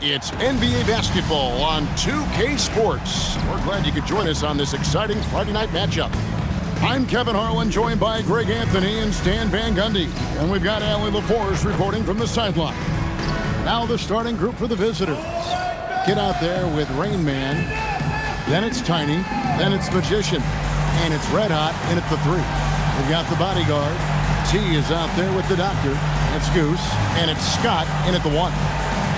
It's NBA basketball on 2K Sports. We're glad you could join us on this exciting Friday night matchup. I'm Kevin Harlan, joined by Greg Anthony and Stan Van Gundy. And we've got Allie LaForce reporting from the sideline. Now the starting group for the visitors. Get out there with Rain Man. Then it's Tiny. Then it's Magician. And it's Red Hot in at the 3. We've got the bodyguard. T is out there with the doctor. That's Goose. And it's Scott in at the 1.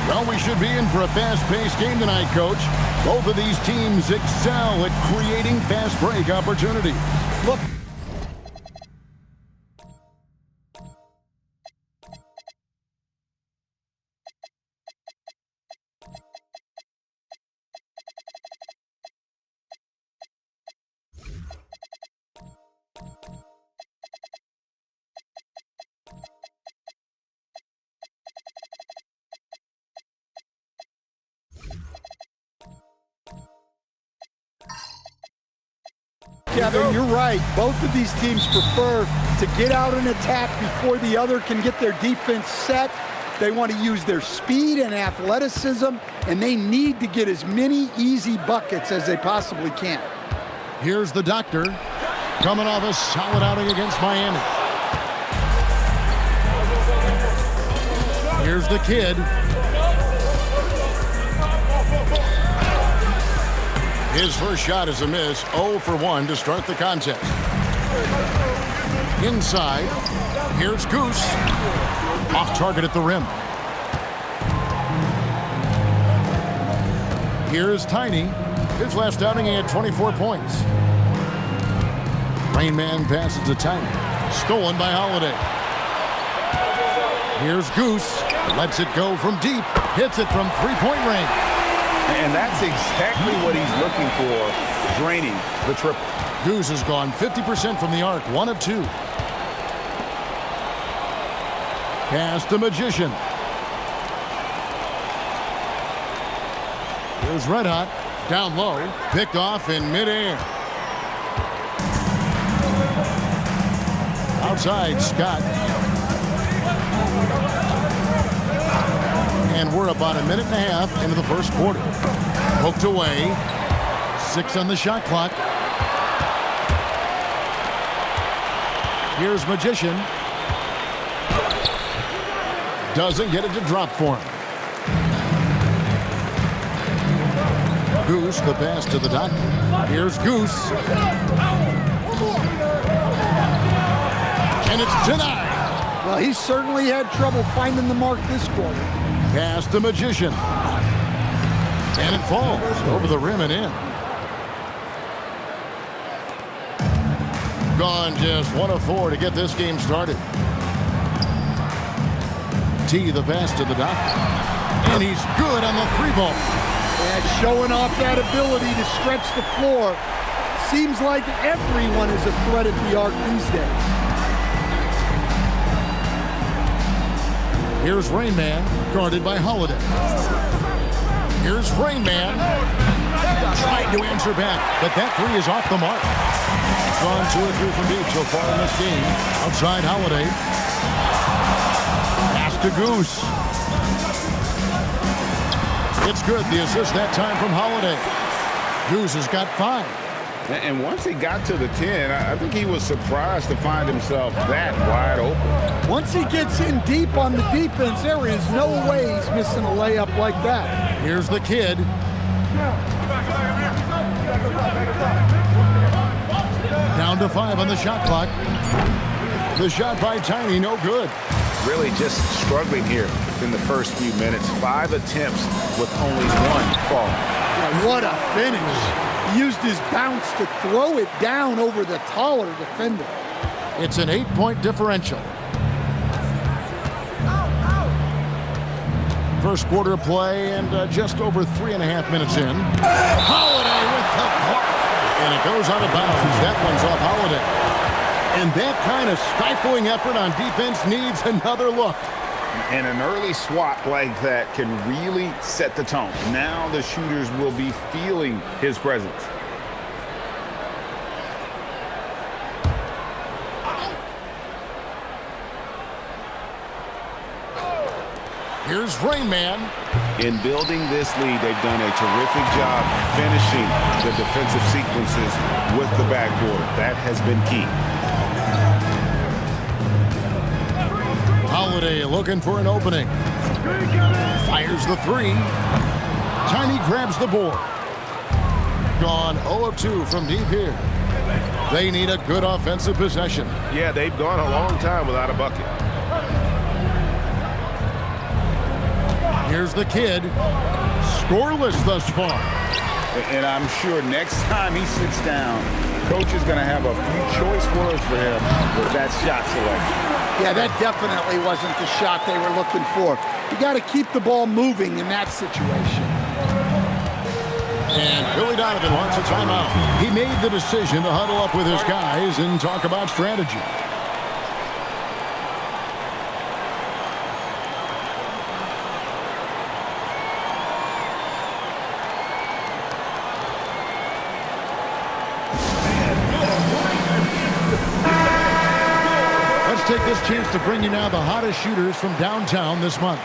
Well, we should be in for a fast-paced game tonight, Coach. Both of these teams excel at creating fast break opportunities. Look. Kevin, you're right. Both of these teams prefer to get out and attack before the other can get their defense set. They want to use their speed and athleticism, and they need to get as many easy buckets as they possibly can. Here's the doctor coming off a solid outing against Miami. Here's the kid. His first shot is a miss, 0 for 1 to start the contest. Inside, here's Goose. Off target at the rim. Here's Tiny. His last outing, he had 24 points. Rain Man passes to Tiny. Stolen by Holiday. Here's Goose. Lets it go from deep. Hits it from three-point range. And that's exactly what he's looking for, draining the triple. Goose has gone 50% from the arc, 1 of 2. Pass to Magician. Here's Red Hot, down low, picked off in midair. Outside, Scott. And we're about a minute and a half into the first quarter. Poked away. 6 on the shot clock. Here's Magician. Doesn't get it to drop for him. Goose, the pass to the doctor. Here's Goose. And it's denied. Well, he certainly had trouble finding the mark this quarter. Pass to Magician. And it falls over the rim and in. Gone just 1 of 4 to get this game started. T, the pass to the doctor. And he's good on the 3-ball. Yeah, showing off that ability to stretch the floor. Seems like everyone is a threat at the arc these days. Here's Rain Man, guarded by Holiday. Here's Rain Man. Trying to answer back, but that 3 is off the mark. Gone 2 or 3 from deep so far in this game. Outside Holiday. Pass to Goose. It's good. The assist that time from Holiday. Goose has got 5. And once he got to the 10, I think he was surprised to find himself that wide open. Once he gets in deep on the defense, there is no way he's missing a layup like that. Here's the kid. Down to 5 on the shot clock. The shot by Tiny, no good. Really just struggling here in the first few minutes. 5 attempts with only 1 fall. Yeah, what a finish. He used his bounce to throw it down over the taller defender. It's an 8-point differential. First quarter of play and just over 3.5 minutes in. Holiday with the block. And it goes out of bounds. That one's off Holiday. And that kind of stifling effort on defense needs another look. And an early swat like that can really set the tone. Now the shooters will be feeling his presence. Here's Rain Man. In building this lead, they've done a terrific job finishing the defensive sequences with the backboard. That has been key. Holiday looking for an opening. Fires the three. Tiny grabs the board. Gone 0 of 2 from deep here. They need a good offensive possession. Yeah, they've gone a long time without a bucket. Here's the kid. Scoreless thus far. And I'm sure next time he sits down, coach is going to have a few choice words for him with that shot selection. Yeah, that definitely wasn't the shot they were looking for. You got to keep the ball moving in that situation. And Billy Donovan wants a timeout. He made the decision to huddle up with his guys and talk about strategy. Take this chance to bring you now the hottest shooters from downtown this month.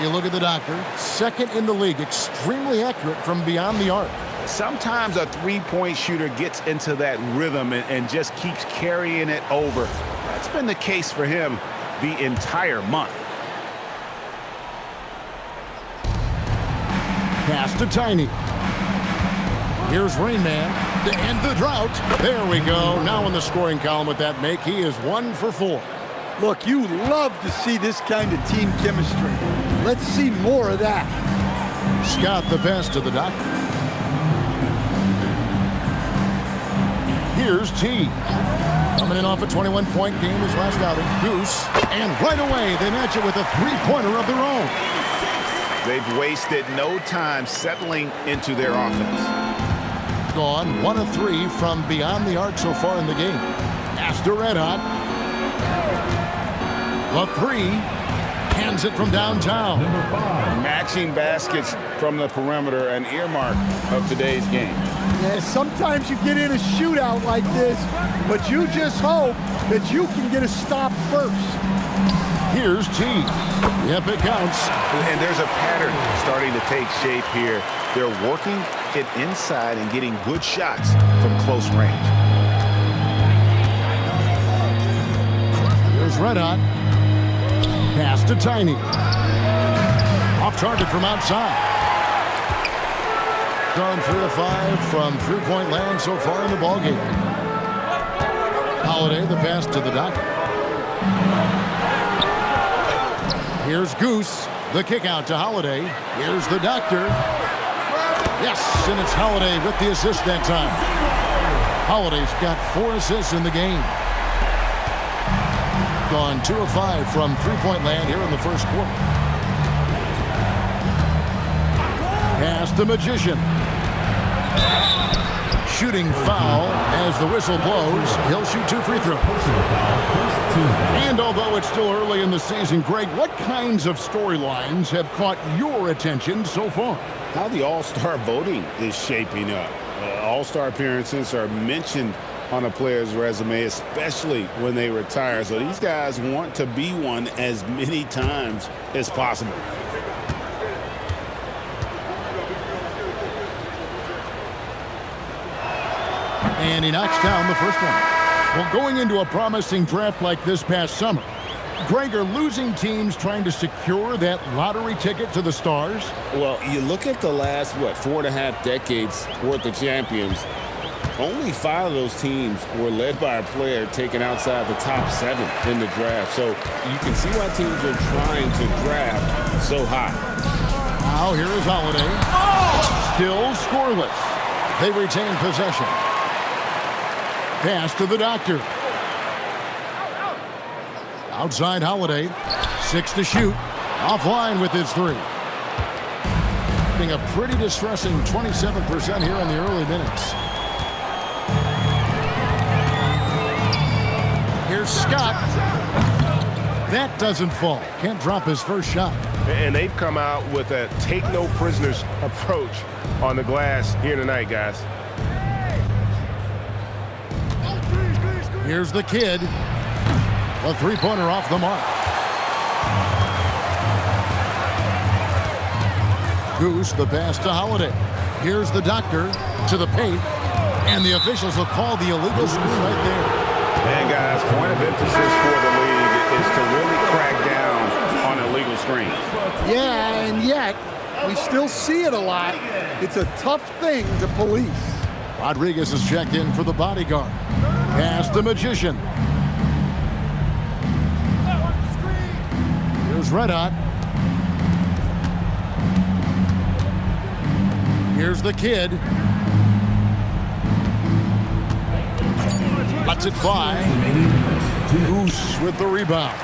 You look at the doctor, second in the league, extremely accurate from beyond the arc. Sometimes a three-point shooter gets into that rhythm and just keeps carrying it over. That's been the case for him the entire month. Pass to Tiny. Here's Rain Man to end the drought. There we go. Now in the scoring column with that make, he is 1 for 4. Look, you love to see this kind of team chemistry. Let's see more of that. Scott the best to the doctor. Here's T. Coming in off a 21-point game his last outing. Goose. And right away, they match it with a three-pointer of their own. They've wasted no time settling into their offense. Gone 1 of 3 from beyond the arc so far in the game. Pass to Red Hot. The three, cans it from downtown. Matching baskets from the perimeter, an earmark of today's game. Yeah, sometimes you get in a shootout like this, but you just hope that you can get a stop first. Here's T. Yep, it counts. And there's a pattern starting to take shape here. They're working it inside and getting good shots from close range. Here's Red Hot. Pass to Tiny. Off target from outside. Gone 3 of 5 from three-point land so far in the ballgame. Holiday, the pass to the doctor. Here's Goose. The kick out to Holiday. Here's the doctor. Yes, and it's Holiday with the assist that time. Holiday's got 4 assists in the game. Gone 2 of 5 from three-point land here in the first quarter. Pass the Magician. Shooting foul as the whistle blows. He'll shoot 2 free throws. And although it's still early in the season, Greg, what kinds of storylines have caught your attention so far? How the All-Star voting is shaping up. All-Star appearances are mentioned on a player's resume, especially when they retire. So these guys want to be one as many times as possible. And he knocks down the first one. Well, going into a promising draft like this past summer, Greg, are losing teams trying to secure that lottery ticket to the stars? Well, you look at the last, 4.5 decades worth of champions. Only 5 of those teams were led by a player taken outside the top 7 in the draft. So you can see why teams are trying to draft so high. Now here is Holiday. Still scoreless. They retain possession. Pass to the doctor. Outside Holiday. 6 to shoot. Offline with his 3. Being a pretty distressing 27% here in the early minutes. Here's Scott. That doesn't fall. Can't drop his first shot. And they've come out with a take-no-prisoners approach on the glass here tonight, guys. Here's the kid. A three-pointer off the mark. Goose, the pass to Holiday. Here's the doctor to the paint, and the officials will call the illegal screen right there. And guys, point of emphasis for the league is to really crack down on illegal screens. Yeah, and yet we still see it a lot. It's a tough thing to police. Rodriguez is checked in for the bodyguard. Pass the Magician. Here's Red Hot. Here's the Kid. Lets it fly. Goose with the rebound.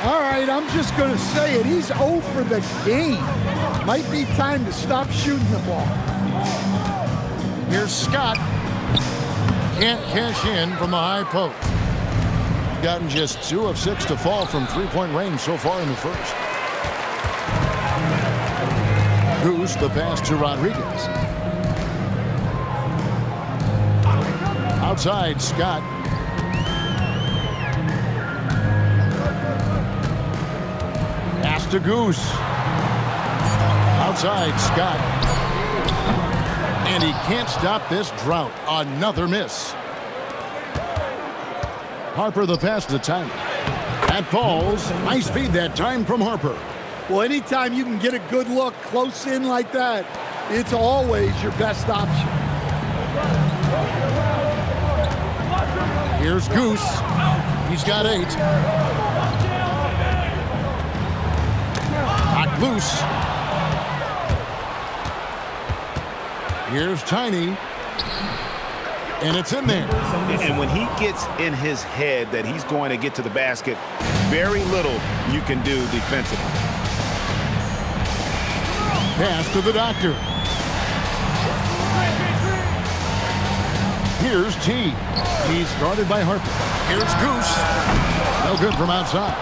All right, I'm just going to say it. He's 0 for the game. Might be time to stop shooting the ball. Here's Scott. Can't cash in from the high post. Gotten just 2 of 6 to fall from three-point range so far in the first. Goose, the pass to Rodriguez. Outside, Scott. Pass to Goose. Outside, Scott. And he can't stop this drought. Another miss. Harper, the pass to Tyler. That falls. Nice feed that time from Harper. Well, anytime you can get a good look close in like that, it's always your best option. Here's Goose. He's got 8. Knocked loose. Here's Tiny. And it's in there. And when he gets in his head that he's going to get to the basket, very little you can do defensively. Pass to the doctor. Here's T. He's guarded by Harper. Here's Goose. No good from outside.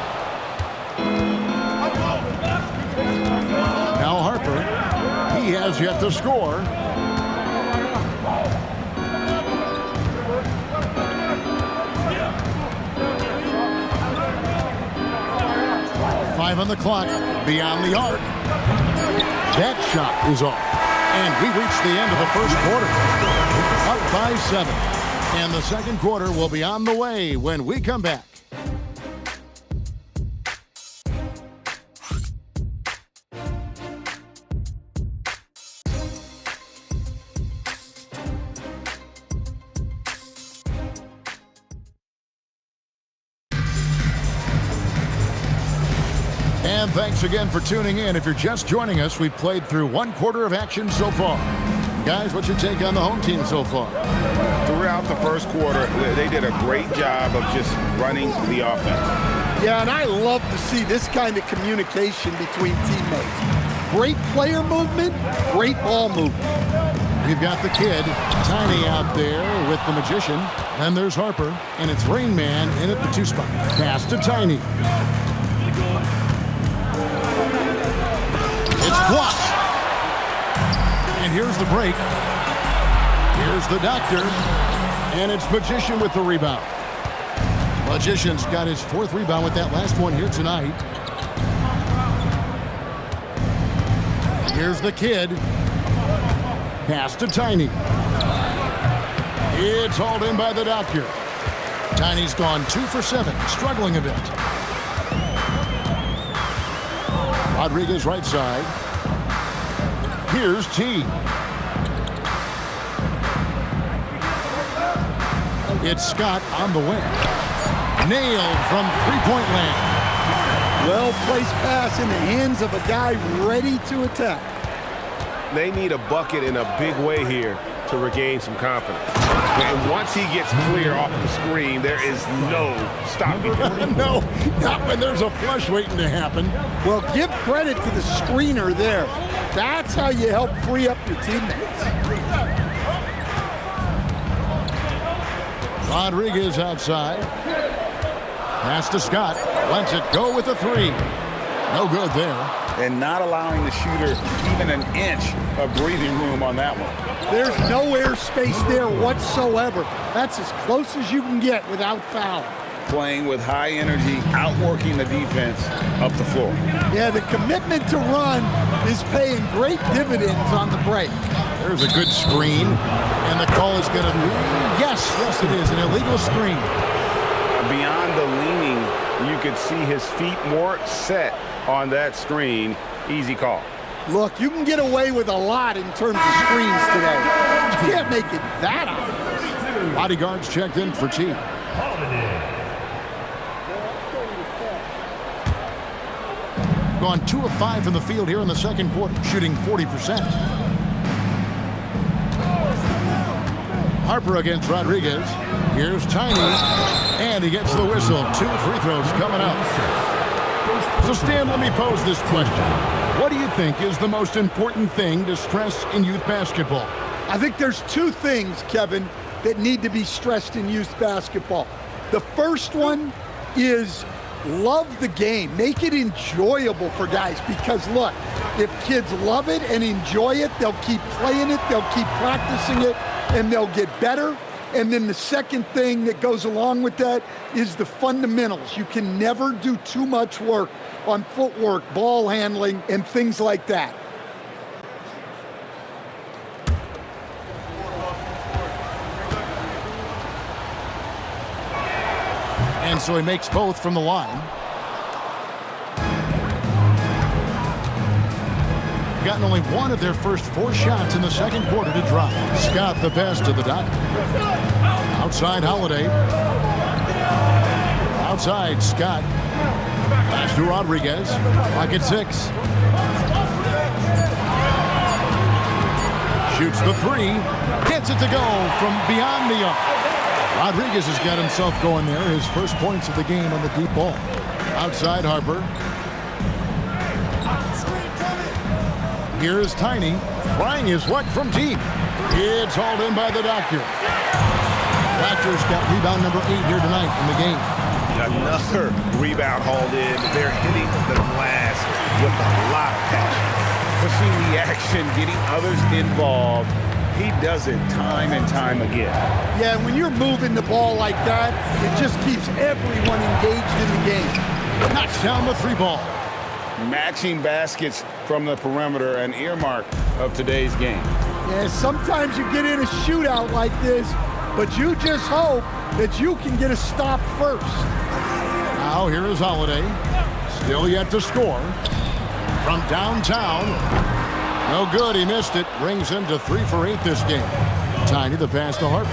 Now Harper. He has yet to score. Five on the clock. Beyond the arc. That shot is off. And we reached the end of the first quarter. Up by 7. And the second quarter will be on the way when we come back. And thanks again for tuning in. If you're just joining us, we've played through 1 quarter of action so far. Guys, what's your take on the home team so far? Throughout the first quarter, they did a great job of just running the offense. Yeah, and I love to see this kind of communication between teammates. Great player movement, great ball movement. We've got the Kid, Tiny out there with the Magician. Then there's Harper, and it's Rain Man in at the 2 spot. Pass to Tiny. It's blocked. And here's the break. Here's the doctor. And it's Magician with the rebound. Magician's got his 4th rebound with that last one here tonight. Here's the Kid. Pass to Tiny. It's hauled in by the doctor. Tiny's gone 2 for 7, struggling a bit. Rodriguez right side. Here's T. It's Scott on the wing. Nailed from three-point land. Well-placed pass in the hands of a guy ready to attack. They need a bucket in a big way here to regain some confidence. And once he gets clear off the screen, there is no stopping him. No, not when there's a flush waiting to happen. Well, give credit to the screener there. That's how you help free up your teammates. Rodriguez outside. Pass to Scott. Lets it go with a 3. No good there. And not allowing the shooter even an inch of breathing room on that one. There's no air space there whatsoever. That's as close as you can get without foul. playing with high energy, outworking the defense up the floor. Yeah, the commitment to run is paying great dividends on the break. There's a good screen, and the call is going to... Yes, it is, an illegal screen. Beyond the leaning, you could see his feet more set on that screen. Easy call. Look, you can get away with a lot in terms of screens today. You can't make it that obvious. Bodyguards checked in for T. Gone 2 of 5 from the field here in the second quarter, shooting 40%. Harper against Rodriguez. Here's Tiny, and he gets the whistle. 2 free throws coming up. So, Stan, let me pose this question. What do you think is the most important thing to stress in youth basketball? I think there's 2 things, Kevin, that need to be stressed in youth basketball. The first one is love the game. Make it enjoyable for guys, because look, if kids love it and enjoy it, they'll keep playing it, they'll keep practicing it, and they'll get better. And then the second thing that goes along with that is the fundamentals. You can never do too much work on footwork, ball handling, and things like that. And so he makes both from the line. Gotten only 1 of their first 4 shots in the second quarter to drop. Scott the pass to the dot. Outside Holiday. Outside Scott. Pass to Rodriguez. Clock at 6. Shoots the 3. Gets it to go from beyond the arc. Rodriguez has got himself going there. His first points of the game on the deep ball. Outside Harper. Here's Tiny. Trying his luck from deep. It's hauled in by the Doctor. Doctor's got rebound number 8 here tonight in the game. Another rebound hauled in. They're hitting the glass with a lot of passion. Pushing the action, getting others involved. He does it time and time again. Yeah, when you're moving the ball like that, it just keeps everyone engaged in the game. Knocks down the 3 ball. Matching baskets from the perimeter, an earmark of today's game. Yeah, sometimes you get in a shootout like this, but you just hope that you can get a stop first. Now here is Holiday. Still yet to score. From downtown. No good, he missed it. Brings him to 3 for 8 this game. Tiny the pass to Harper.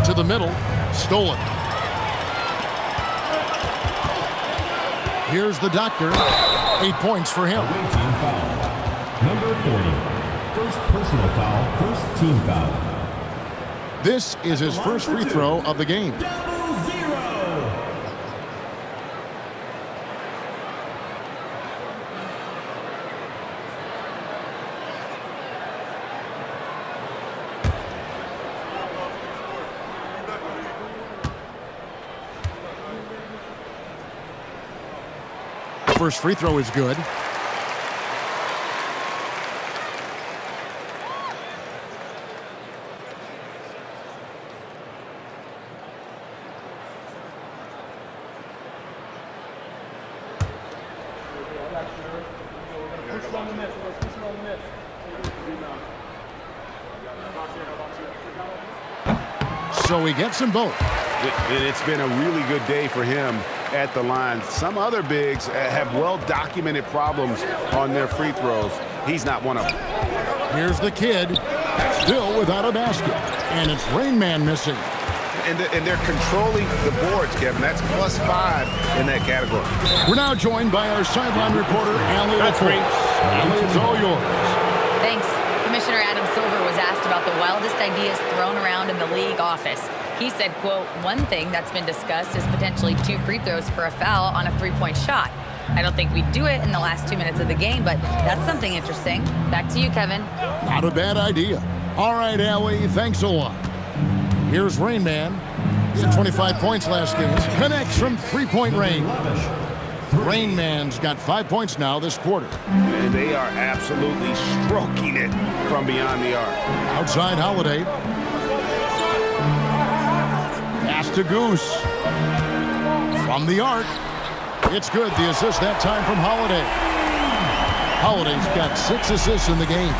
To the middle. Stolen. Here's the Doctor. 8 points for him. Team foul. Number 40. First personal foul, first team foul. This is his first free throw of the game. First free throw is good. So he gets them both. It's been a really good day for him at the line. Some other bigs have well-documented problems on their free throws. He's not one of them. Here's the kid, still without a basket. And it's Rain Man missing. And they're controlling the boards, Kevin. That's +5 in that category. We're now joined by our sideline reporter, Allie LaForce. Allie, it's all yours. Thanks. Commissioner Adam Silver was asked about the wildest ideas thrown around in the league office. He said, quote, "One thing that's been discussed is potentially 2 free throws for a foul on a 3-point shot. I don't think we'd do it in the last 2 minutes of the game, but that's something interesting." Back to you, Kevin. Not a bad idea. All right, Allie, thanks a lot. Here's Rain Man. He had 25 points last game. Connects from 3-point range. Rain Man's got 5 points now this quarter. And they are absolutely stroking it from beyond the arc. Outside Holiday. to Goose. From the arc. It's good. The assist that time from Holiday. Holiday's got 6 assists in the game.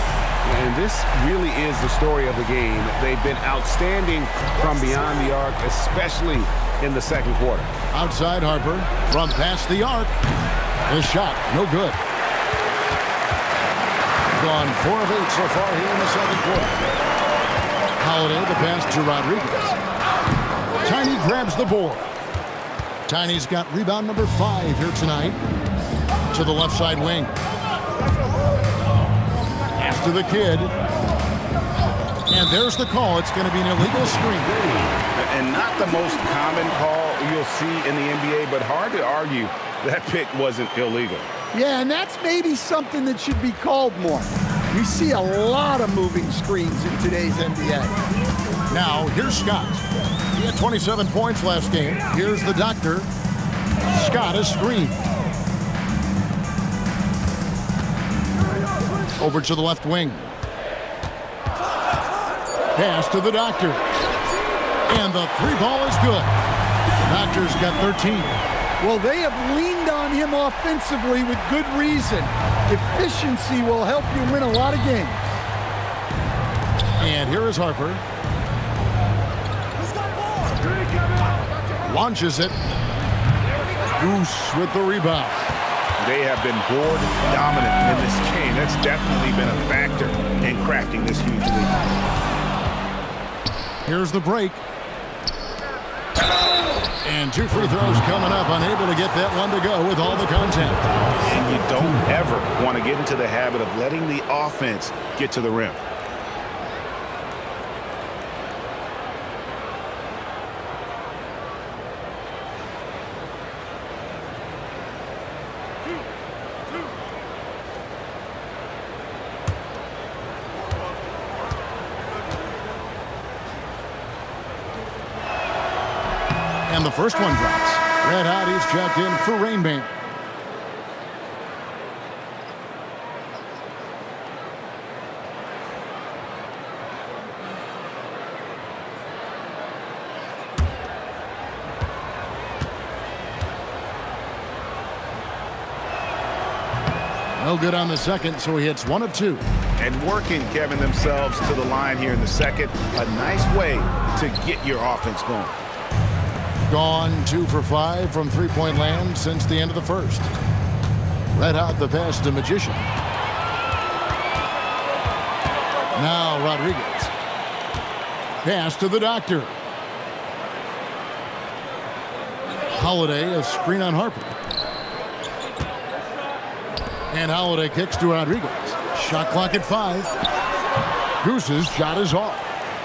And this really is the story of the game. They've been outstanding from beyond the arc, especially in the second quarter. Outside Harper from past the arc. His shot, no good. Gone 4 of 8 so far here in the second quarter. Holiday, the pass to Rodriguez. Tiny grabs the board. Tiny's got rebound number 5 here tonight. To the left side wing. After the kid. And there's the call. It's going to be an illegal screen. And not the most common call you'll see in the NBA, but hard to argue that pick wasn't illegal. Yeah, and that's maybe something that should be called more. We see a lot of moving screens in today's NBA. Now, here's Scott. He had 27 points last game. Here's the doctor. Scott is screened. Over to the left wing. Pass to the doctor. And the 3 ball is good. Doctor's got 13. Well, they have leaned on him offensively with good reason. Efficiency will help you win a lot of games. And here is Harper. Launches it. Goose with the rebound. They have been board dominant in this game. That's definitely been a factor in crafting this huge lead. Here's the break. And 2 free throws coming up. Unable to get that one to go with all the contact. And you don't ever want to get into the habit of letting the offense get to the rim. And the first one drops. Red Hot, he's checked in for Rain Man. No good on the second, so he hits 1 of 2. And working, Kevin, themselves to the line here in the second. A nice way to get your offense going. Gone 2 for 5 from three-point land since the end of the first. Red Hot the pass to Magician. Now Rodriguez. Pass to the doctor. Holiday, a screen on Harper. And Holiday kicks to Rodriguez. Shot clock at 5. Goose's shot is off.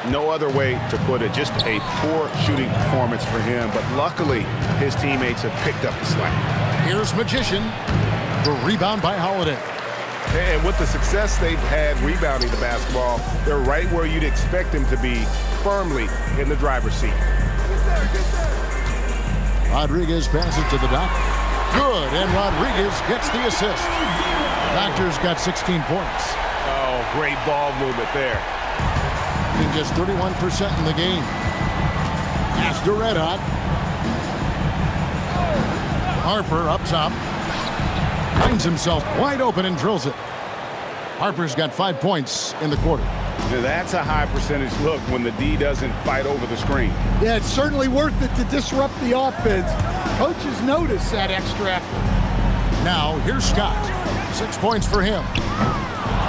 No other way to put it. Just a poor shooting performance for him. But luckily, his teammates have picked up the slack. Here's Magician. The rebound by Holiday. And with the success they've had rebounding the basketball, they're right where you'd expect them to be, firmly in the driver's seat. Rodriguez passes to the doctor. Good, and Rodriguez gets the assist. Doctor's got 16 points. Oh, great ball movement there. And just 31% in the game. Pass to Red Hot. Harper up top. Finds himself wide open and drills it. Harper's got 5 points in the quarter. Now that's a high percentage look when the D doesn't fight over the screen. Yeah, it's certainly worth it to disrupt the offense. Coaches notice that extra effort. Now, here's Scott. 6 points for him.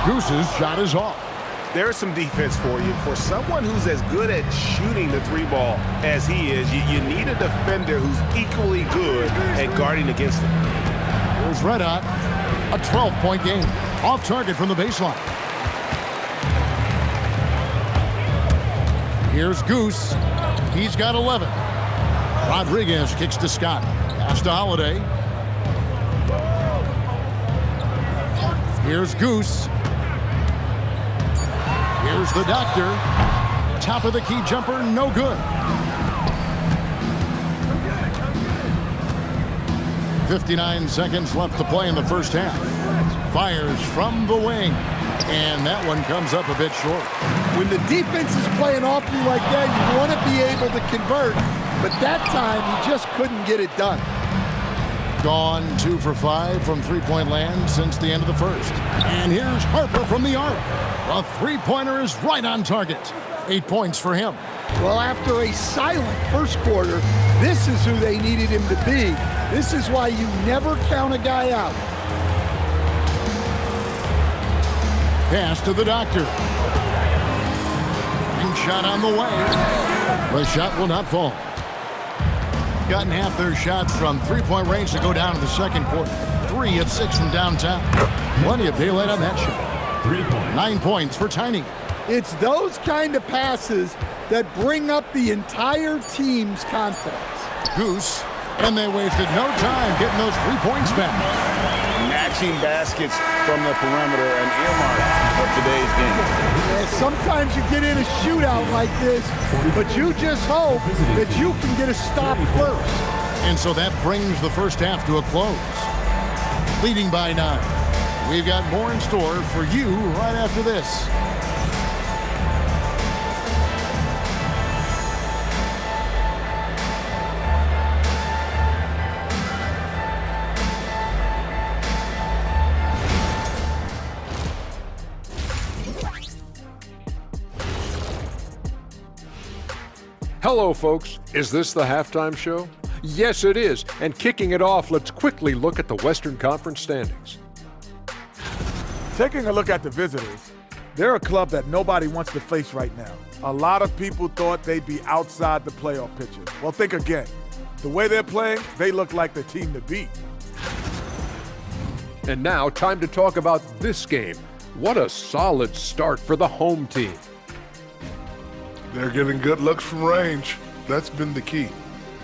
Goose's shot is off. There's some defense for you. For someone who's as good at shooting the 3-ball as he is, you need a defender who's equally good at guarding against him. Here's Red Hot. A 12-point game. Off target from the baseline. Here's Goose. He's got 11. Rodriguez kicks to Scott. Pass to Holiday. Here's Goose. Here's the doctor. Top of the key jumper, no good. 59 seconds left to play in the first half. Fires from the wing. And that one comes up a bit short. When the defense is playing off you like that, you want to be able to convert. but that time he just couldn't get it done. Gone 2 for 5 from three-point land since the end of the first. And here's Harper from the arc. A three-pointer is right on target. 8 points for him. Well, after a silent first quarter, this is who they needed him to be. This is why you never count a guy out. Pass to the doctor. And shot on the way. The shot will not fall. Gotten half their shots from three-point range to go down in the second quarter. 3 of 6 from downtown. Plenty of daylight on that shot. 3 points. 9 points for Tiny. It's those kind of passes that bring up the entire team's confidence. Goose, and they wasted no time getting those 3 points back. Matching baskets from the perimeter, an earmark of today's game. Yeah, sometimes you get in a shootout like this, but you just hope that you can get a stop first. And so that brings the first half to a close. Leading by 9. We've got more in store for you right after this. Hello, folks. Is this the halftime show? Yes, it is. And kicking it off, let's quickly look at the Western Conference standings. Taking a look at the visitors, they're a club that nobody wants to face right now. A lot of people thought they'd be outside the playoff picture. Well, think again. The way they're playing, they look like the team to beat. And now, time to talk about this game. What a solid start for the home team. They're getting good looks from range. That's been the key.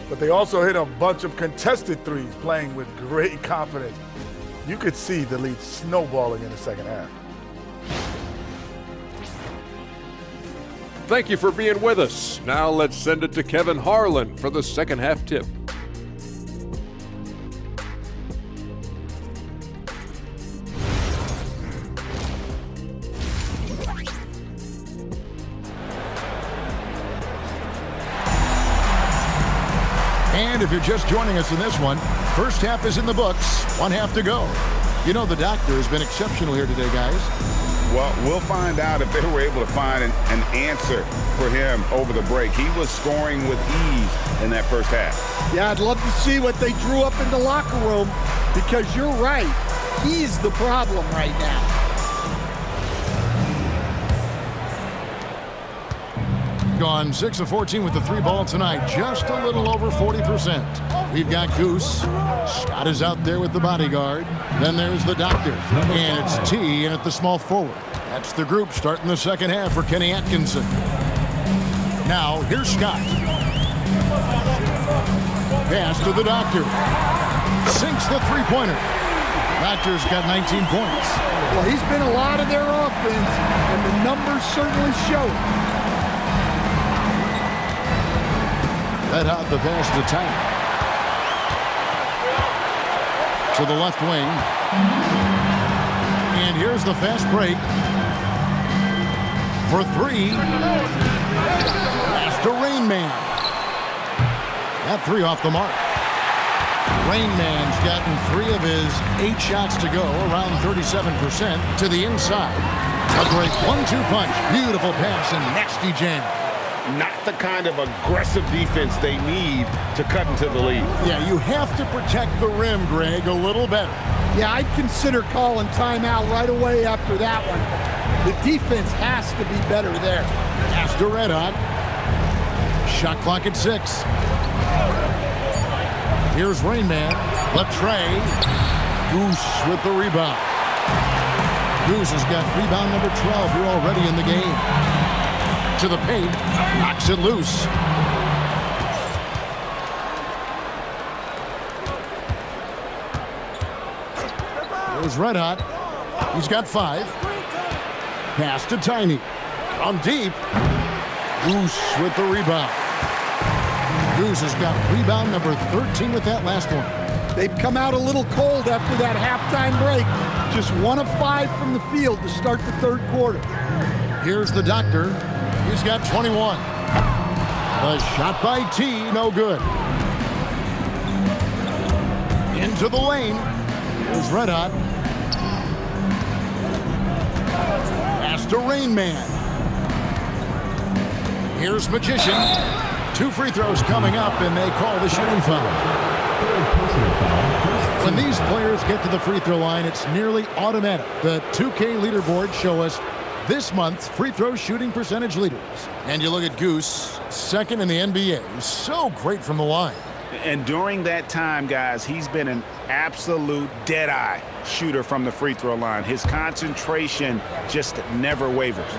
But they also hit a bunch of contested threes, playing with great confidence. You could see the lead snowballing in the second half. Thank you for being with us. Now let's send it to Kevin Harlan for the second half tip. And if you're just joining us in this one, first half is in the books, 1 half to go. You know the doctor has been exceptional here today, guys. Well, we'll find out if they were able to find an answer for him over the break. He was scoring with ease in that first half. Yeah, I'd love to see what they drew up in the locker room, because you're right. He's the problem right now. Gone 6 of 14 with the 3 ball tonight, just a little over 40%. We've got Goose. Scott is out there with the bodyguard. Then there's the doctor. And it's T in at the small forward. That's the group starting the second half for Kenny Atkinson. Now, here's Scott. Pass to the doctor. Sinks the three-pointer. Doctor's got 19 points. Well, he's been a lot of their offense, and the numbers certainly show it. That out the pass to Tiny. To the left wing. And here's the fast break. For 3. Pass to Rain Man. That 3 off the mark. Rain Man's gotten 3 of his 8 shots to go, around 37% to the inside. A great 1-2 punch. Beautiful pass and nasty jam. Not the kind of aggressive defense they need to cut into the lead. Yeah, you have to protect the rim, Greg, a little better. Yeah, I'd consider calling timeout right away after that one. The defense has to be better there. After Red Hot. Shot clock at 6. Here's Rain Man. Latre. Goose with the rebound. Goose has got rebound number 12 here already in the game. To the paint, knocks it loose. There's Red Hot. He's got 5. Pass to Tiny. From deep. Goose with the rebound. Goose has got rebound number 13 with that last one. They've come out a little cold after that halftime break. Just 1 of 5 from the field to start the third quarter. Here's the doctor. He's got 21. The shot by T, no good. Into the lane. Here's Red Hot. Pass to Rain Man. Here's Magician. 2 free throws coming up, and they call the shooting foul. When these players get to the free throw line, it's nearly automatic. The 2K leaderboards show us this month's free throw shooting percentage leaders. And you look at Goose, second in the NBA. He's so great from the line. And during that time, guys, he's been an absolute dead-eye shooter from the free throw line. His concentration just never wavers.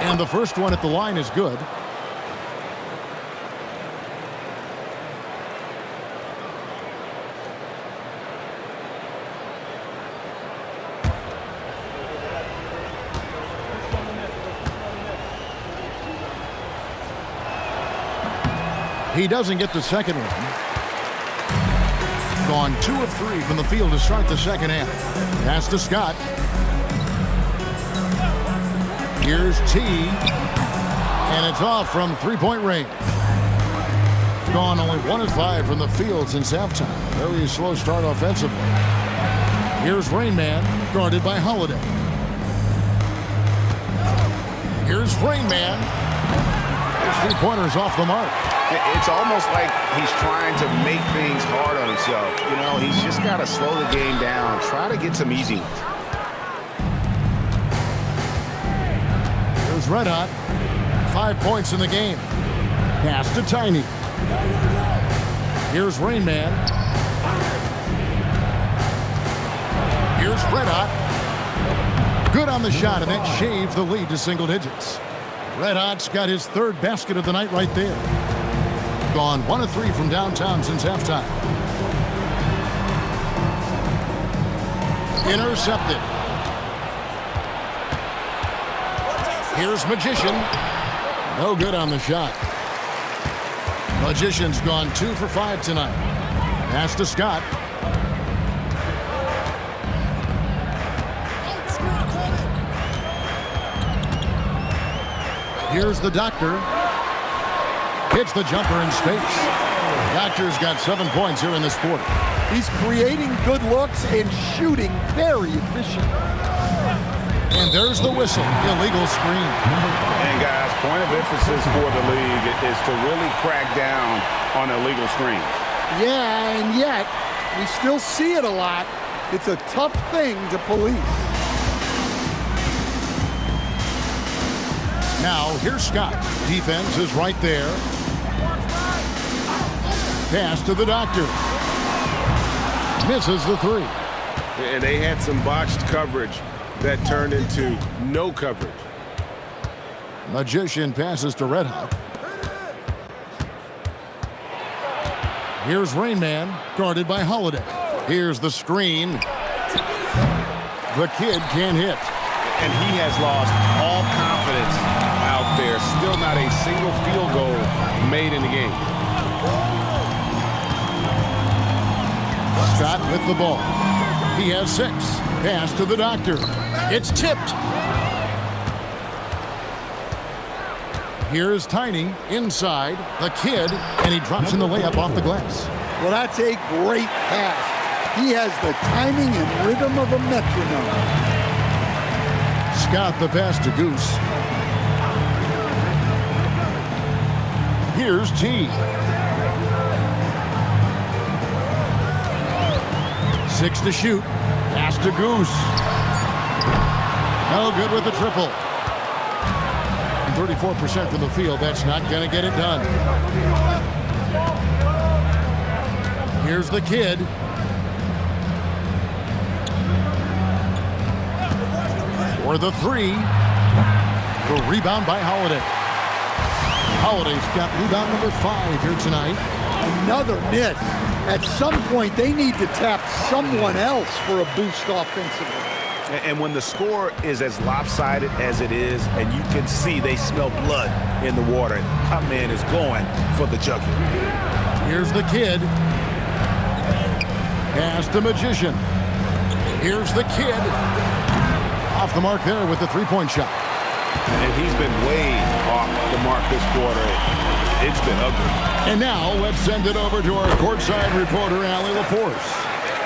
And the first one at the line is good. He doesn't get the second one. Gone 2 of 3 from the field to start the second half. Pass to Scott. Here's T. And it's off from three-point range. Gone only 1 of 5 from the field since halftime. Very slow start offensively. Here's Rain Man, guarded by Holiday. Here's Rain Man. His 3-pointers off the mark. It's almost like he's trying to make things hard on himself. You know, he's just got to slow the game down, try to get some easy ones. Here's Red Hot. 5 points in the game. Pass to Tiny. Here's Rain Man. Here's Red Hot. Good on the shot, and that shaves the lead to single digits. Red Hot's got his 3rd basket of the night right there. Gone 1 of 3 from downtown since halftime. Intercepted. Here's Magician. No good on the shot. Magician's gone 2 for 5 tonight. Pass to Scott. Here's the Doctor. Hits the jumper in space. The Doctor's got 7 points here in this quarter. He's creating good looks and shooting very efficient. And there's the whistle. Illegal screen. And guys, point of emphasis for the league is to really crack down on illegal screens. Yeah, and yet we still see it a lot. It's a tough thing to police. Now, here's Scott. Defense is right there. Pass to the Doctor. Misses the 3. And they had some botched coverage that turned into no coverage. Magician passes to Red Hot. Here's Rain Man, guarded by Holiday. Here's the screen. The kid can't hit. And he has lost all confidence out there. Still not a single field goal made in the game. Scott with the ball. He has 6. Pass to the Doctor. It's tipped. Here's Tiny inside. The kid, and he drops in the layup off the glass. Well, that's a great pass. He has the timing and rhythm of a metronome. Scott the pass to Goose. Here's T. 6 to shoot. Pass to Goose. No good with the triple. 34% from the field. That's not going to get it done. Here's the kid. For the 3. The rebound by Holiday. Holiday's got rebound number 5 here tonight. Another miss. At some point, they need to tap someone else for a boost offensively. And when the score is as lopsided as it is, and you can see they smell blood in the water, my man is going for the jugular. Here's the kid. Pass to Magician. Here's the kid. Off the mark there with the three-point shot. And he's been way off the mark this quarter. It's been ugly. And now let's send it over to our courtside reporter, Allie LaForce.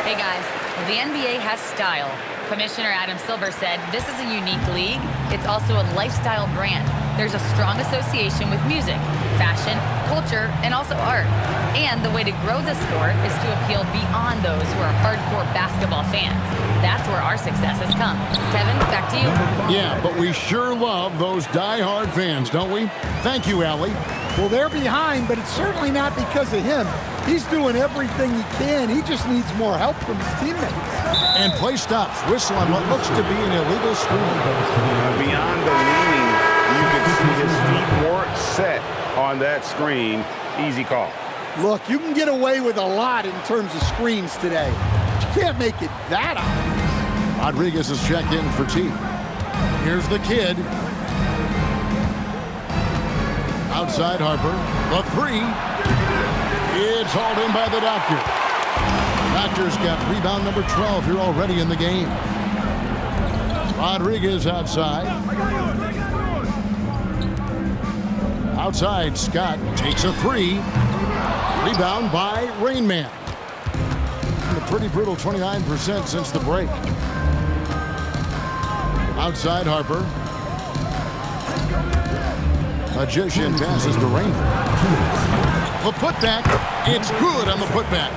Hey guys, the NBA has style. Commissioner Adam Silver said this is a unique league. It's also a lifestyle brand. There's a strong association with music, fashion, culture, and also art. And the way to grow the sport is to appeal beyond those who are hardcore basketball fans. That's where our success has come. Kevin, back to you. Yeah, but we sure love those die-hard fans, don't we? Thank you, Allie. Well, they're behind, but it's certainly not because of him. He's doing everything he can. He just needs more help from his teammates. And play stops. Whistle on what looks to be an illegal screen. Beyond the leaning, you can see his feet weren't set on that screen. Easy call. Look, you can get away with a lot in terms of screens today. You can't make it that obvious. Rodriguez is checked in for T. Here's the kid. Outside Harper. The three. It's hauled in by the Doctor. The Doctor's got rebound number 12 here already in the game. Rodriguez outside. Outside, Scott takes a three. Rebound by Rain Man. And a pretty brutal 29% since the break. Outside Harper. Magician passes to Rain Man. The putback, it's good on the putback.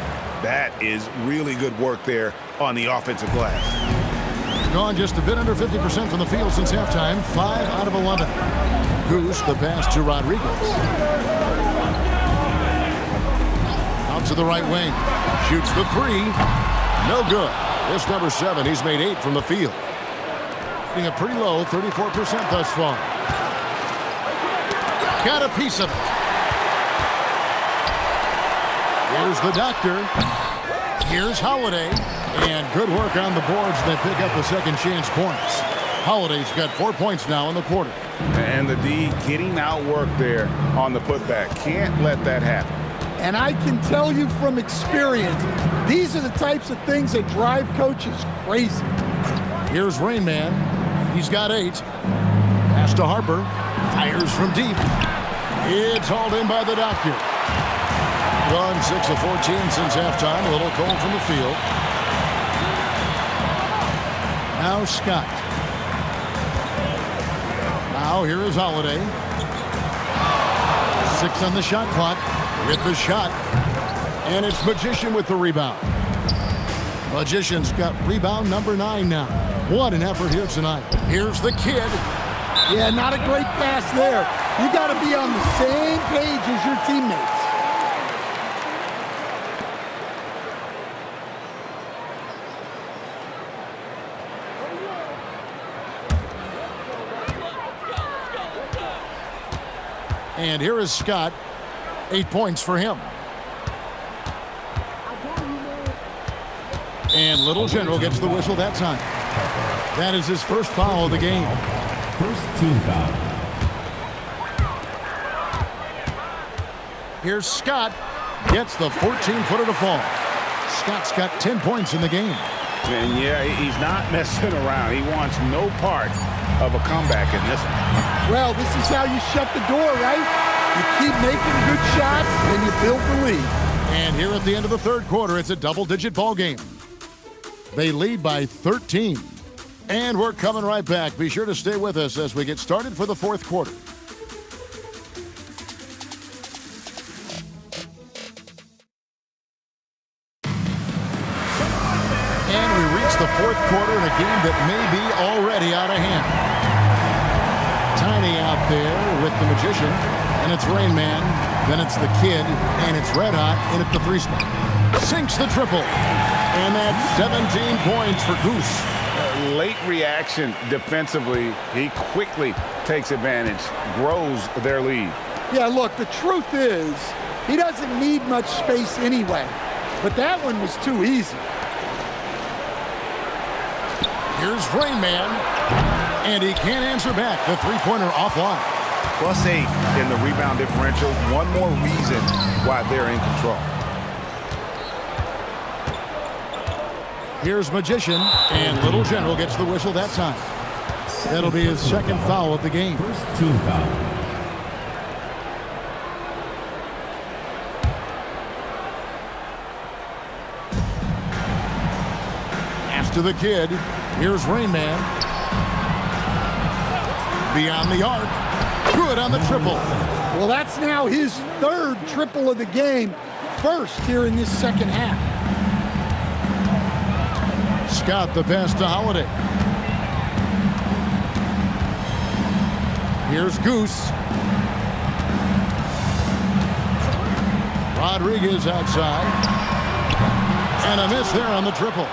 That is really good work there on the offensive glass. Gone just a bit under 50% from the field since halftime. 5 out of 11. Goose, the pass to Rodriguez. Out to the right wing. Shoots the three. No good. This number 7, he's made 8 from the field. Being a pretty low 34% thus far. Got a piece of it. Here's the Doctor. Here's Holiday. And good work on the boards that pick up the second chance points. Holiday's got 4 points now in the quarter. And the D getting outworked there on the putback. Can't let that happen. And I can tell you from experience, these are the types of things that drive coaches crazy. Here's Rain Man. He's got 8. Pass to Harper. Fires from deep. It's hauled in by the Doctor. Gone 6 of 14 since halftime. A little cold from the field. Now Scott. Now here is Holiday. 6 on the shot clock. With the shot. And it's Magician with the rebound. Magician's got rebound number 9 now. What an effort here tonight. Here's the kid. Yeah, not a great pass there. You got to be on the same page as your teammates. And here is Scott. 8 points for him. And Little General gets the whistle that time. That is his first foul of the game. First team foul. Here's Scott. Gets the 14-footer to fall. Scott's got 10 points in the game. And yeah, he's not messing around. He wants no part of a comeback in this one. Well, this is how you shut the door, right? You keep making good shots, and you build the lead. And here at the end of the third quarter, it's a double-digit ball game. They lead by 13. And we're coming right back. Be sure to stay with us as we get started for the fourth quarter. And we reach the fourth quarter in a game that may be already out of hand. Tiny out there with the Magician. And it's Rain Man. Then it's the kid. And it's Red Hot in at the 3 spot. Sinks the triple. And that's 17 points for Goose. Late reaction defensively. He quickly takes advantage, grows their lead. Yeah, look, the truth is, he doesn't need much space anyway. But that one was too easy. Here's Rain Man. And he can't answer back. The three-pointer offline. +8 in the rebound differential. One more reason why they're in control. Here's Magician, and Little General gets the whistle that time. That'll be his second foul of the game. First team foul. Pass to the kid. Here's Rain Man. Beyond the arc. Good on the triple. Well, that's now his third triple of the game. First here in this second half. Scott the pass to Holiday. Here's Goose. Rodriguez outside. And a miss there on the triple.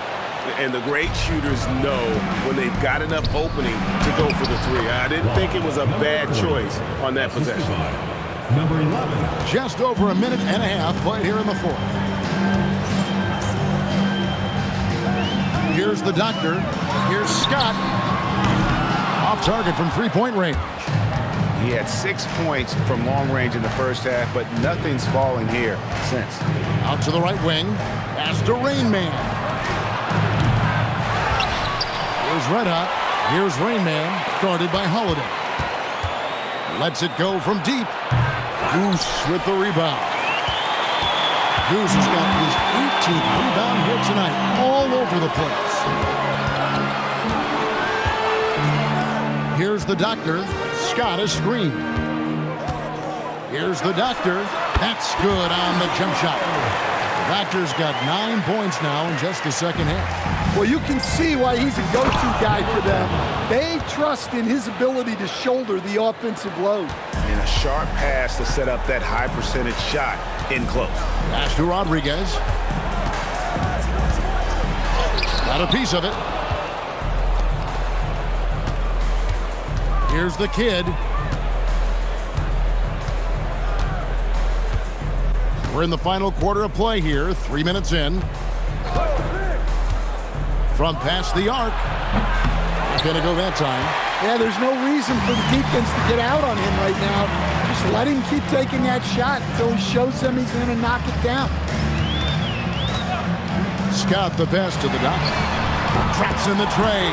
And the great shooters know when they've got enough opening to go for the three. I didn't think it was a bad choice on that possession. Number 11. Just over a minute and a half played here in the fourth. Here's the doctor. Here's Scott. Off target from three-point range. He had 6 points from long range in the first half, but nothing's fallen here since. Out to the right wing. Pass to Rain Man. Here's Red Hot. Here's Rain Man, guarded by Holiday. Lets it go from deep. Goose with the rebound. Goose has got his 18th rebound here tonight, all over the place. Here's the doctor. Scott a screen. Here's the doctor. That's good on the jump shot. The doctor's got 9 points now in just the second half. Well, you can see why he's a go-to guy for them. They trust in his ability to shoulder the offensive load. And a sharp pass to set up that high percentage shot in close. Pass to Rodriguez. Got a piece of it. Here's the kid. We're in the final quarter of play here, 3 minutes in. From past the arc. Not going to go that time. Yeah, there's no reason for the defense to get out on him right now. Just let him keep taking that shot until he shows them he's going to knock it down. Scott the pass to the doctor. Traps in the tray.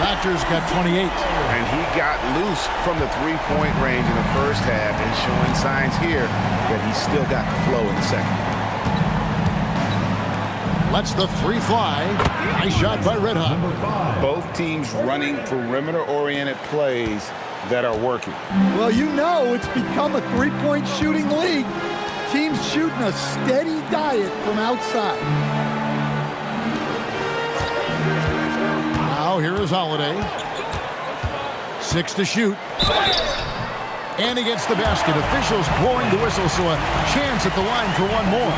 Doctor's got 28. And he got loose from the three-point range in the first half and showing signs here that he's still got the flow in the second. Lets the three fly. Nice shot by Red Hot. Both teams running perimeter-oriented plays that are working. Well, you know it's become a three-point shooting league. Teams shooting a steady diet from outside. Now here is Holiday. 6 to shoot. And he gets the basket. Officials blowing the whistle, so a chance at the line for one more.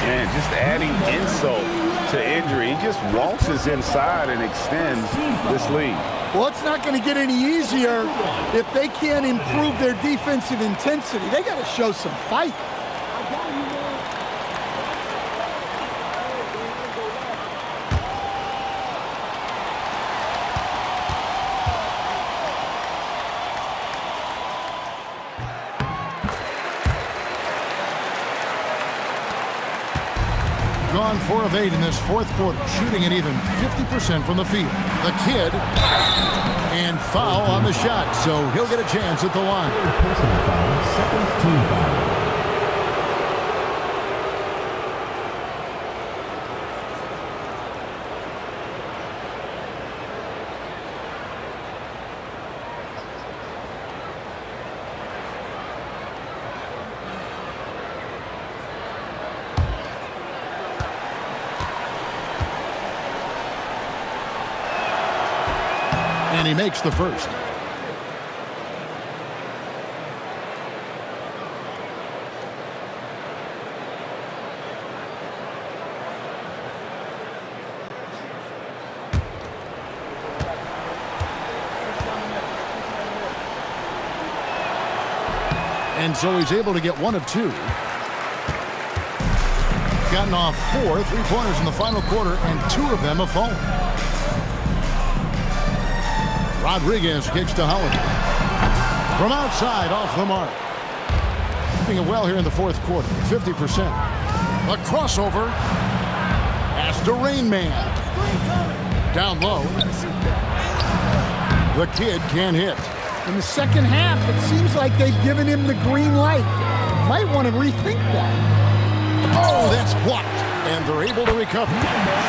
And just adding insult to injury. He just waltzes inside and extends this lead. Well, it's not going to get any easier if they can't improve their defensive intensity. They got to show some fight. Gone 4 of 8 in this fourth quarter, shooting at even 50% from the field. The kid, and foul on the shot, so he'll get a chance at the line. Personal foul, second team foul. And he makes the first. And so he's able to get 1 of 2. Gotten off 4 3-pointers in the final quarter, and 2 of them have fallen. Rodriguez kicks to Holiday. From outside, off the mark. Doing it well here in the fourth quarter, 50%. A crossover. Pass to Rain Man. Down low. The kid can't hit. In the second half, it seems like they've given him the green light. Might want to rethink that. Oh, that's blocked. And they're able to recover.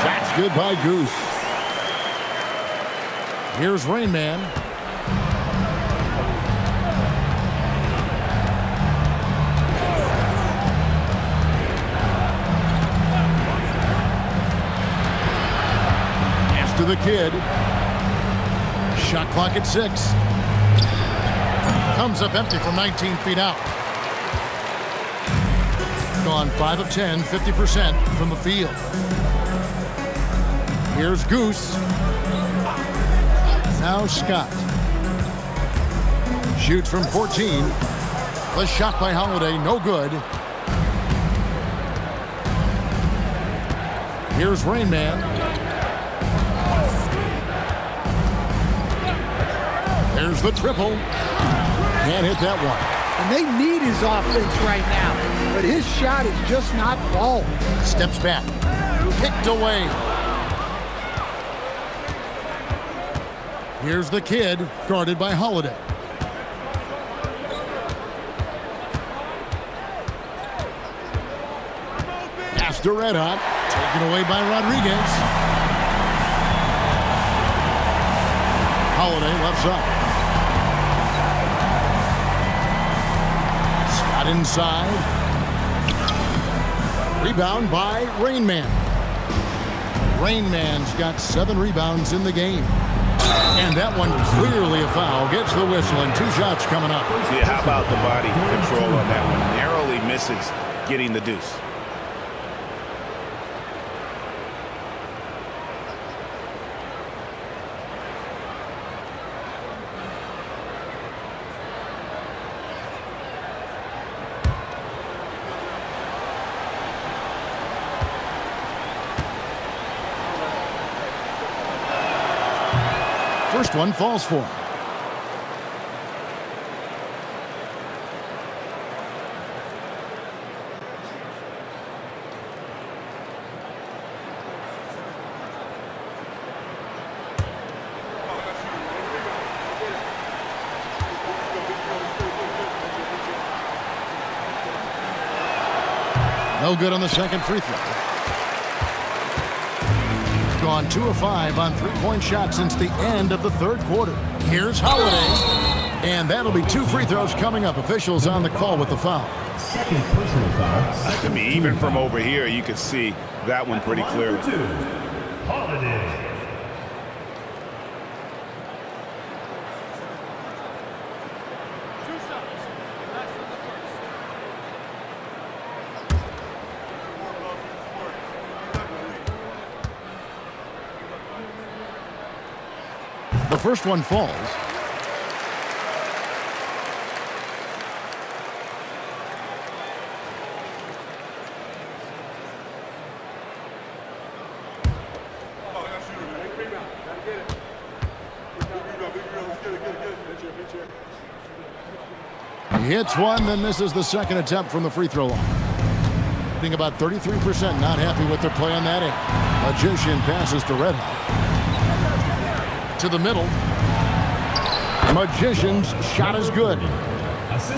Shot's good by Goose. Here's Rain Man. Pass to the kid. Shot clock at 6. Comes up empty from 19 feet out. Gone 5 of 10, 50% from the field. Here's Goose. Now Scott. Shoots from 14. The shot by Holiday, no good. Here's Rain Man. There's the triple. Can't hit that one. And they need his offense right now, but his shot is just not falling. Steps back. Kicked away. Here's the kid, guarded by Holiday. Pass to Red Hot. Taken away by Rodriguez. Holiday left side. Scott inside. Rebound by Rain Man. Rain Man's got 7 rebounds in the game. And that one clearly a foul. Gets the whistle and 2 shots coming up. Yeah, how about the body control on that one? Narrowly misses getting the deuce. First one falls for him. No good on the second free throw. Gone 2 of 5 on 3-point shots since the end of the third quarter. Here's Holiday. And that'll be 2 free throws coming up. Officials on the call with the foul. Second personal foul. I mean, even from over here, you could see that one pretty clearly. Holiday. The first one falls. He hits one, then misses the second attempt from the free throw line. Being about 33%, not happy with their play on that end. Magician passes to Red Hot. To the middle. Magician's shot is good.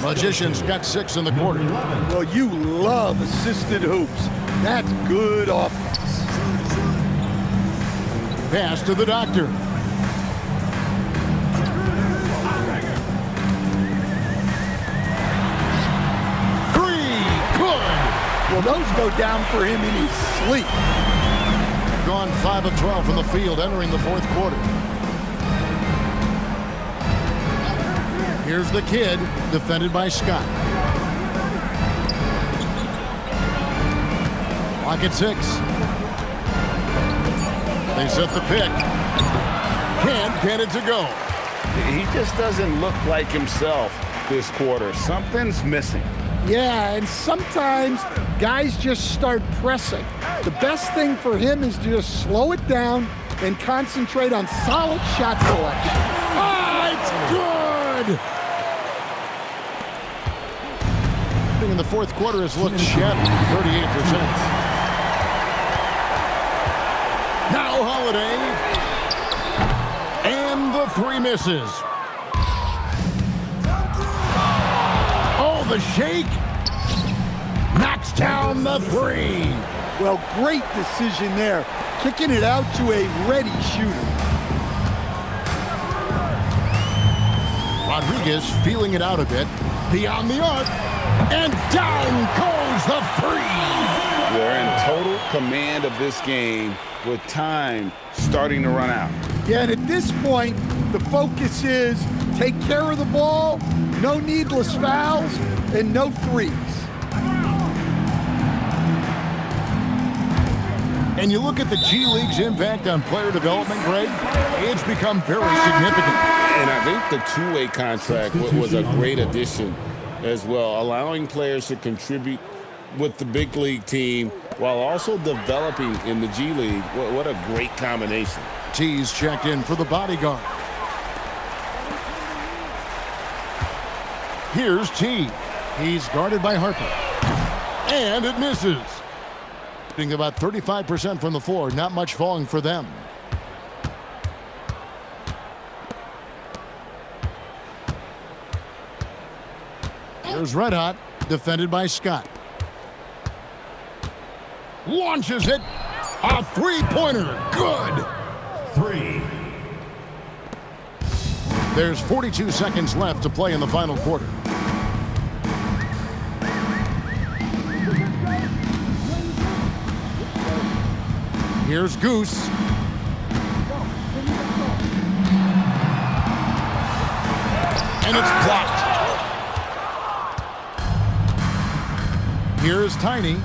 Magician's got 6 in the quarter. Well, you love assisted hoops. That's good offense. Pass to the Doctor. Well, those go down for him in his sleep. Gone 5 of 12 from the field entering the fourth quarter. Here's the kid, defended by Scott. Clock at 6. They set the pick. Can't get it to go. He just doesn't look like himself this quarter. Something's missing. Yeah, and sometimes guys just start pressing. The best thing for him is to just slow it down and concentrate on solid shot selection. Oh, it's good! I think in the fourth quarter has looked shabby, 38%. Now Holiday. And the three misses. Oh, the shake. Knocks down the three. Well, great decision there. Kicking it out to a ready shooter. Rodriguez feeling it out a bit. Beyond the arc. And down goes the three. They're in total command of this game with time starting to run out. Yeah, and at this point, the focus is take care of the ball, no needless fouls, and no threes. And you look at the G League's impact on player development, Greg, it's become very significant. And I think the two-way contract was a great addition as well, allowing players to contribute with the big league team while also developing in the G League. What a great combination. T's checked in for the bodyguard. Here's T. He's guarded by Harper. And it misses. Shooting about 35% from the floor. Not much falling for them. Here's Red Hot, defended by Scott. Launches it. A three-pointer. Good. 3. There's 42 seconds left to play in the final quarter. Here's Goose. And it's blocked. Here's Tiny.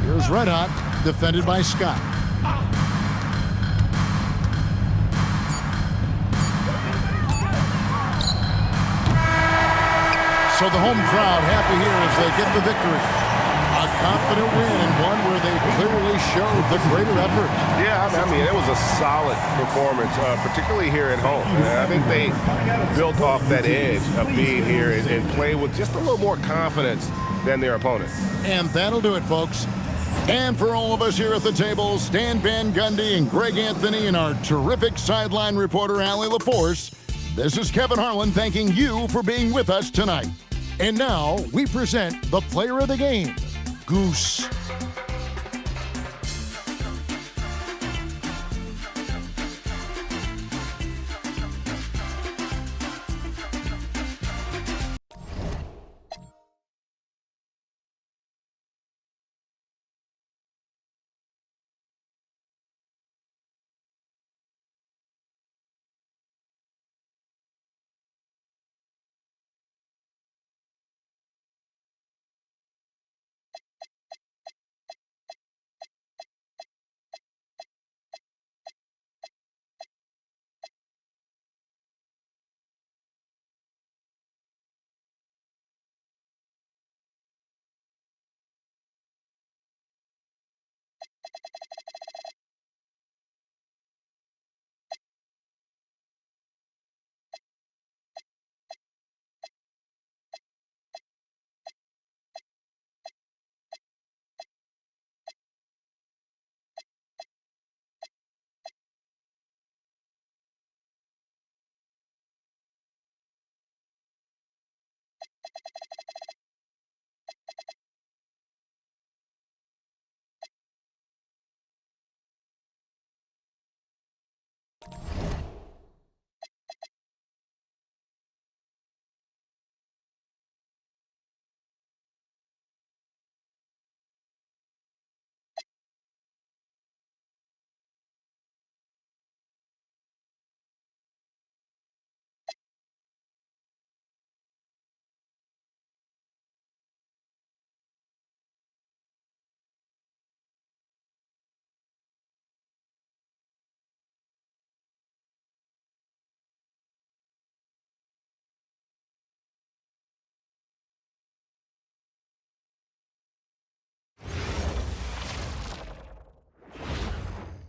Here's Red Hot, defended by Scott. So the home crowd happy here as they get the victory. A confident win and one where they clearly showed the greater effort. Yeah, I mean, it was a solid performance, particularly here at home. I think they built off that edge of being here and played with just a little more confidence than their opponent. And that'll do it, folks. And for all of us here at the table, Stan Van Gundy and Greg Anthony and our terrific sideline reporter, Allie LaForce, this is Kevin Harlan thanking you for being with us tonight. And now we present the player of the game, Goose.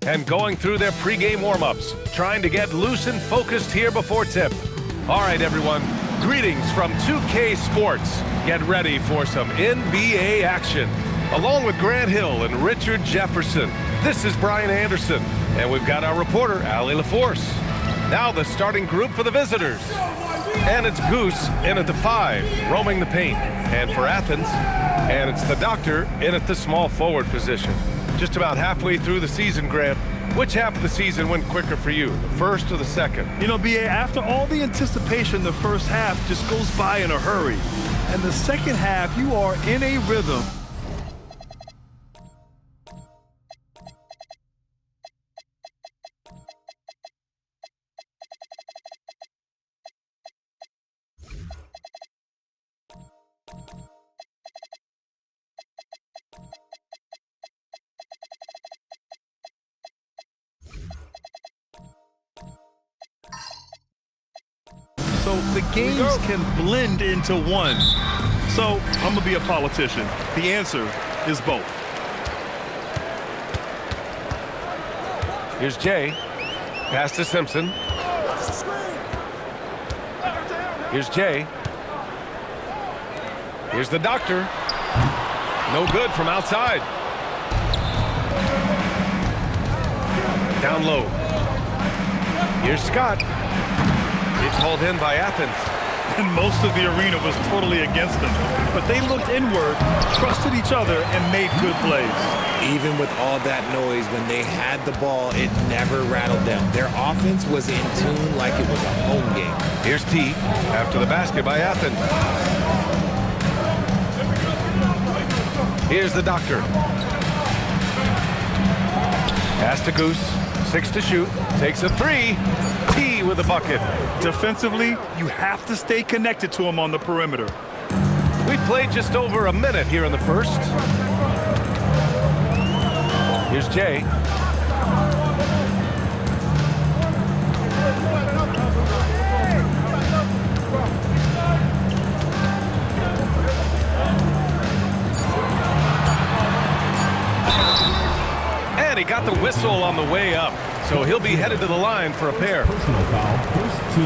And going through their pregame warm-ups, trying to get loose and focused here before tip. All right, everyone, greetings from 2K Sports. Get ready for some NBA action. Along with Grant Hill and Richard Jefferson, this is Brian Anderson. And we've got our reporter, Allie LaForce. Now the starting group for the visitors. And it's Goose in at the 5, roaming the paint. And for Athens, and it's the Doctor in at the small forward position. Just about halfway through the season, Grant, which half of the season went quicker for you, the first or the second? You know, BA, after all the anticipation, the first half just goes by in a hurry. And the second half, you are in a rhythm. So the games can blend into one. So I'm gonna be a politician. The answer is both. Here's Jay. Pass to Simpson. Here's Jay. Here's the Doctor. No good from outside. Down low. Here's Scott. It's hauled in by Athens. And most of the arena was totally against them. But they looked inward, trusted each other, and made good plays. Even with all that noise, when they had the ball, it never rattled them. Their offense was in tune like it was a home game. Here's T after the basket by Athens. Here's the Doctor. Pass to Goose. 6 to shoot. Takes a 3. T with a bucket. Defensively, you have to stay connected to him on the perimeter. We played just over a minute here in the first. Here's Jay. And he got the whistle on the way up. So he'll be headed to the line for a pair.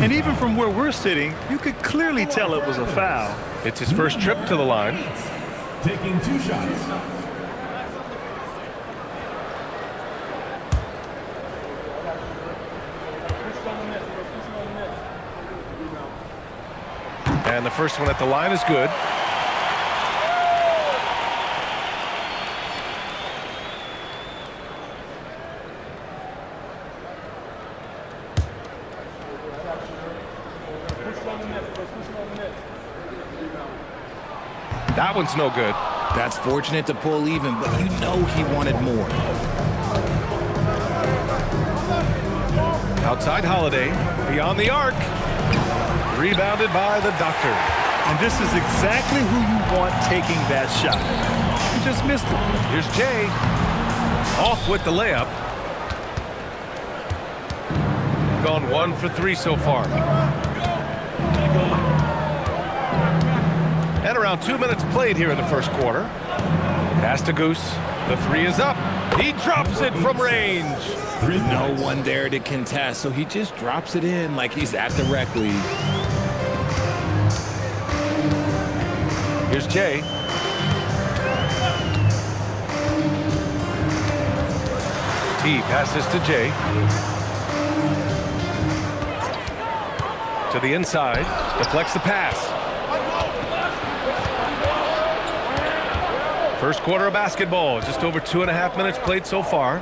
And even from where we're sitting, you could clearly tell it was a foul. It's his first trip to the line. Taking 2 shots. And the first one at the line is good. That one's no good. That's fortunate to pull even, but you know he wanted more. Outside Holiday, beyond the arc. Rebounded by the Doctor. And this is exactly who you want taking that shot. He just missed it. Here's Jay. Off with the layup. Gone 1 for 3 so far. And around 2 minutes played here in the first quarter. Pass to Goose. The 3 is up. He drops it from range. No one there to contest, so he just drops it in like he's at the rec league. Here's Jay. T passes to Jay. To the inside. Deflects the pass. First quarter of basketball. Just over 2.5 minutes played so far.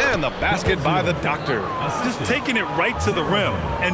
And the basket by the Doctor. Just taking it right to the rim. And